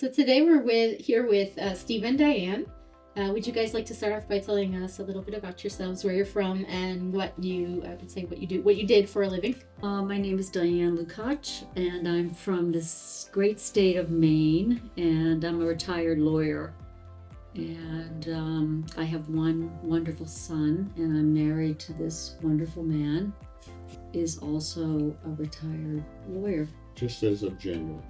So today we're here with Steve and Diane. Would you guys like to start off by telling us a little bit about yourselves, where you're from, and what you did for a living? My name is Diane Lukacs, and I'm from this great state of Maine, and I'm a retired lawyer. And I have one wonderful son, and I'm married to this wonderful man, is also a retired lawyer. Just as of January.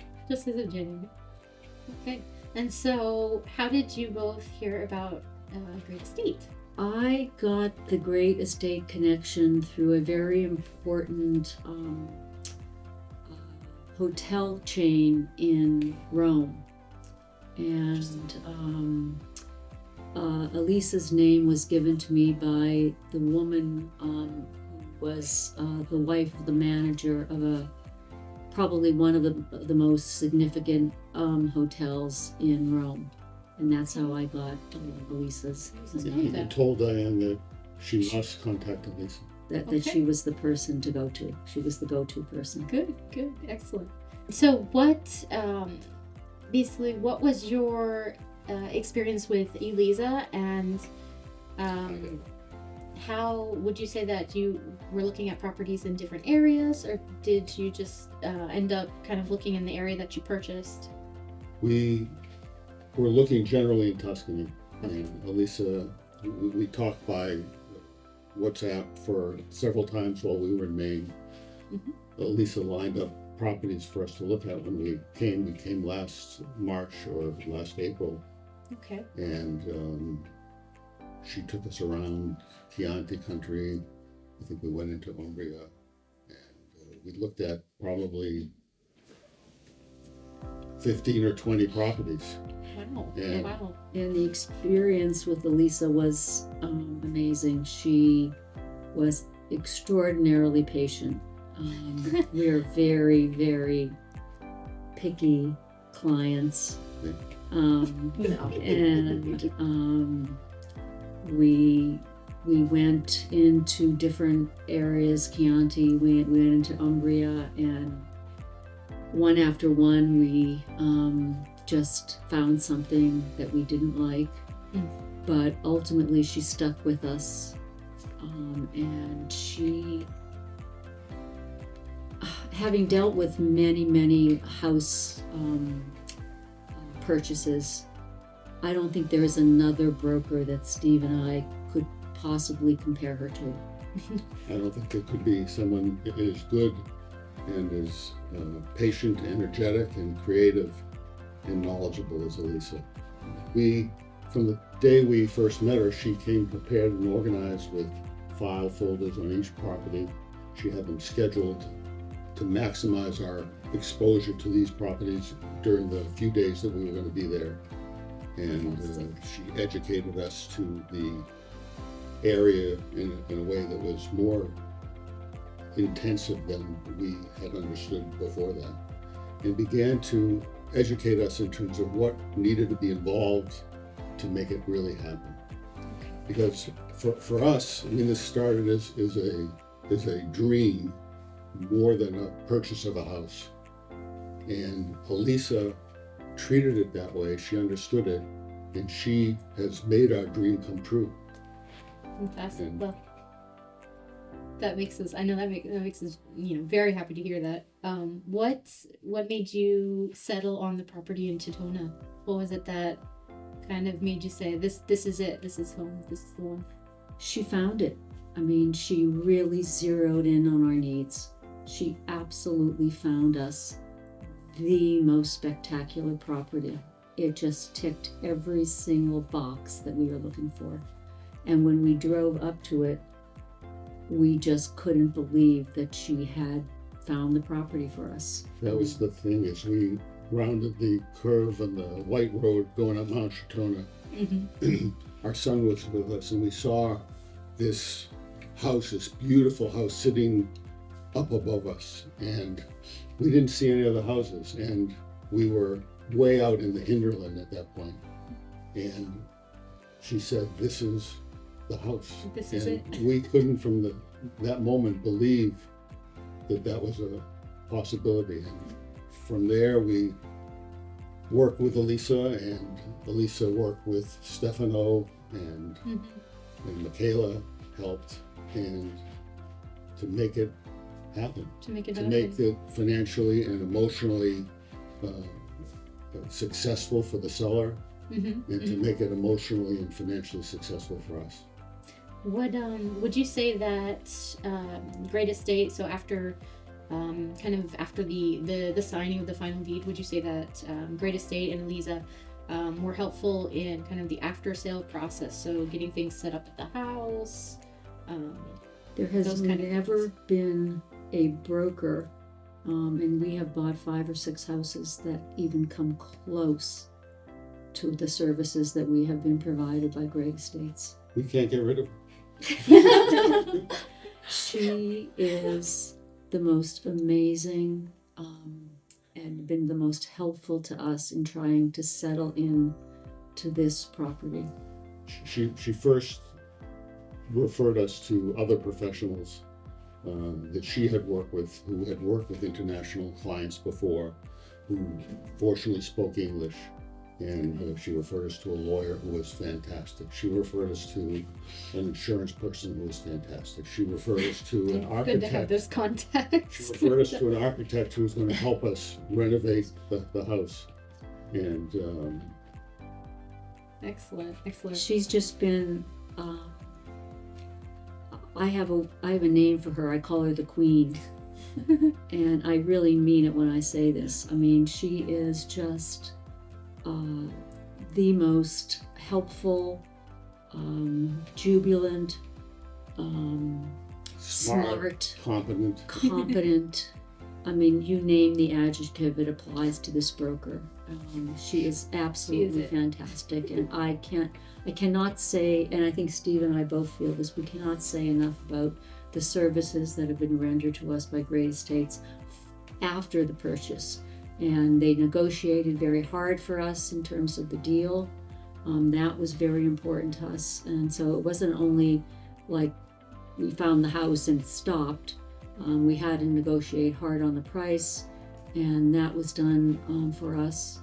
Okay. And so, how did you both hear about Great Estate? I got the Great Estate connection through a very important hotel chain in Rome. And Elisa's name was given to me by the woman who was the wife of the manager of probably one of the most significant hotels in Rome. And that's how I got Elisa's name. You told Diane that she must contact Elisa. That she was the person to go to. She was the go-to person. Good, excellent. So what was your experience with Elisa, and how would you say that you were looking at properties in different areas, or did you just end up kind of looking in the area that you purchased? We were looking generally in Tuscany. Okay. And Elisa, we talked by WhatsApp for several times while we were in Maine. Mm-hmm. Elisa lined up properties for us to look at when we came. We came last March or last April. Okay. And she took us around Chianti country. I think we went into Umbria, and we looked at probably 15 or 20 properties. Wow. And the experience with Elisa was amazing. She was extraordinarily patient. We are very, very picky clients. We went into different areas, Chianti, we went into Umbria, and one after one we just found something that we didn't like. But ultimately she stuck with us, and she, having dealt with many house purchases, I don't think there is another broker that Steve and I could possibly compare her to. I don't think there could be someone as good and as patient, energetic, and creative and knowledgeable as Elisa. From the day we first met her, she came prepared and organized with file folders on each property. She had them scheduled to maximize our exposure to these properties during the few days that we were going to be there. And she educated us to the area in a way that was more intensive than we had understood before that, and began to educate us in terms of what needed to be involved to make it really happen. Because for us, I mean, this started as a dream more than a purchase of a house. And Elisa treated it that way. She understood it, and she has made our dream come true. Fantastic. Well, that makes us very happy to hear that. What made you settle on the property in Cetona? What was it that kind of made you say, this is it, this is home, this is the one? She found it. I mean, she really zeroed in on our needs. She absolutely found us the most spectacular property. It just ticked every single box that we were looking for. And when we drove up to it, we just couldn't believe that she had found the property for us. That was the thing, as we rounded the curve on the white road going up Mount Cetona. Mm-hmm. Our son was with us, and we saw this house, this beautiful house sitting up above us, and we didn't see any other houses, and we were way out in the hinterland at that point. And she said, "This is the house." This is it. We couldn't, from that moment, believe that was a possibility. And from there, we work with Elisa, and Elisa worked with Stefano, and Michaela helped, and to make it happen, To make it to happen. make it financially and emotionally successful for the seller, and to make it emotionally and financially successful for us. Would you say that Great Estate, so after kind of after the signing of the final deed, would you say that Great Estate and Elisa were helpful in kind of the after sale process, so getting things set up at the house? There has Those kind of never things. been a broker, and we have bought 5 or 6 houses that even come close to the services that we have been provided by Great Estates. We can't get rid of her. She is the most amazing and been the most helpful to us in trying to settle in to this property. She first referred us to other professionals that she had worked with, who had worked with international clients before, who fortunately spoke English. And she referred us to a lawyer who was fantastic. She referred us to an insurance person who was fantastic. She referred us to an architect. Good to have those contacts. She referred us to an architect who was going to help us renovate the house. And Excellent. She's just been. I have a name for her. I call her the Queen, and I really mean it when I say this. I mean, she is just the most helpful, jubilant, smart, competent. I mean, you name the adjective, it applies to this broker. She is absolutely fantastic, and I cannot say, and I think Steve and I both feel this, we cannot say enough about the services that have been rendered to us by Great Estates after the purchase. And they negotiated very hard for us in terms of the deal. That was very important to us. And so it wasn't only like we found the house and it stopped. We had to negotiate hard on the price, and that was done for us.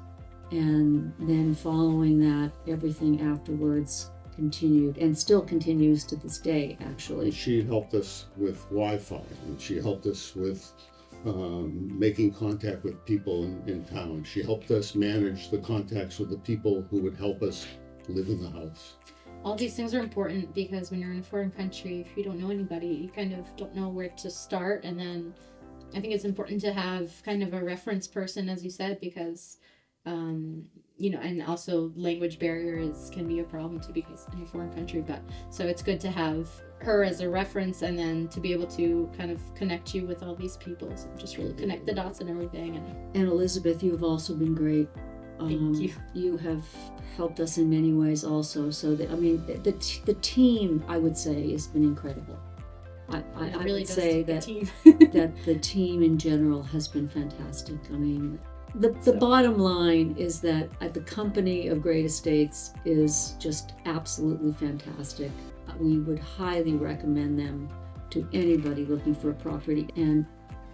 And then following that, everything afterwards continued, and still continues to this day, actually. she helped us with Wi-Fi, and she helped us with making contact with people in town. She helped us manage the contacts with the people who would help us live in the house. All these things are important because when you're in a foreign country, if you don't know anybody, you kind of don't know where to start. And then I think it's important to have kind of a reference person, as you said, because and also language barriers can be a problem too because in a foreign country. But so it's good to have her as a reference, and then to be able to kind of connect you with all these people, so just really connect the dots and everything. And Elizabeth, you've also been great. Thank you. You have helped us in many ways also. So that, I mean, the team, I would say, has been incredible. I really would does say take a that team. that the team in general has been fantastic. I mean, the bottom line is that the company of Great Estates is just absolutely fantastic. We would highly recommend them to anybody looking for a property. And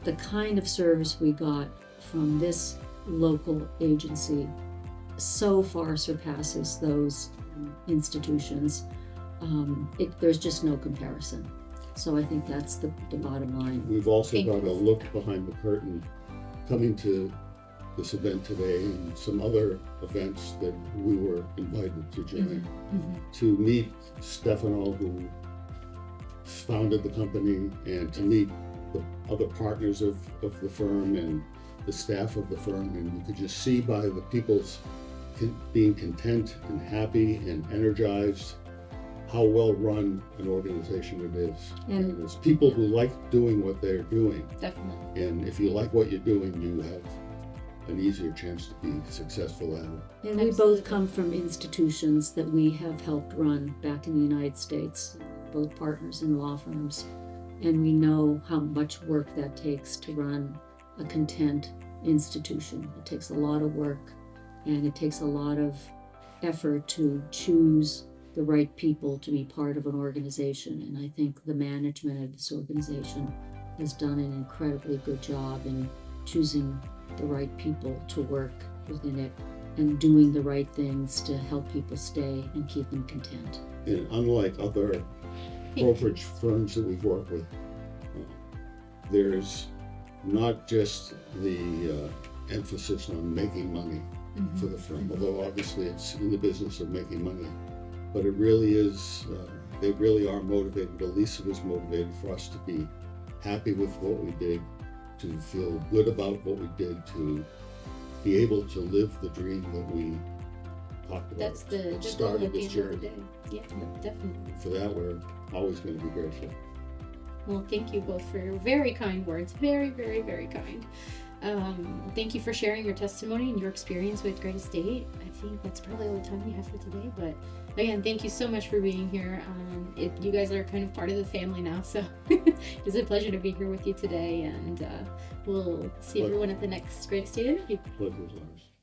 the kind of service we got from this local agency so far surpasses those institutions. There's just no comparison. So I think that's the bottom line. We've also Thank got you. a look behind the curtain coming to this event today and some other events that we were invited to join, to meet Stefano, who founded the company, and to meet the other partners of the firm and the staff of the firm. And you could just see by the people's being content and happy and energized how well run an organization it is. And it's people who like doing what they're doing. Definitely. And if you like what you're doing, you have an easier chance to be successful at it. And we both come from institutions that we have helped run back in the United States, both partners in law firms. And we know how much work that takes to run a content institution. It takes a lot of work, and it takes a lot of effort to choose the right people to be part of an organization. And I think the management of this organization has done an incredibly good job in choosing the right people to work within it. and doing the right things to help people stay and keep them content. And unlike other brokerage firms that we've worked with, there's not just the emphasis on making money for the firm, although obviously it's in the business of making money, but it really is, they really are motivated. Elisa was motivated for us to be happy with what we did, to feel good about what we did, to be able to live the dream that we talked about. That's the goal started at the this end of the journey. day. Yeah, definitely. For that, we're always going to be grateful. Well, thank you both for your very kind words. Very, very, very kind. Thank you for sharing your testimony and your experience with Great Estate. I think that's probably all the time we have for today. But again, thank you so much for being here. You guys are kind of part of the family now, so it's a pleasure to be here with you today. And we'll see everyone at the next Great Estate interview. Pleasure is ours.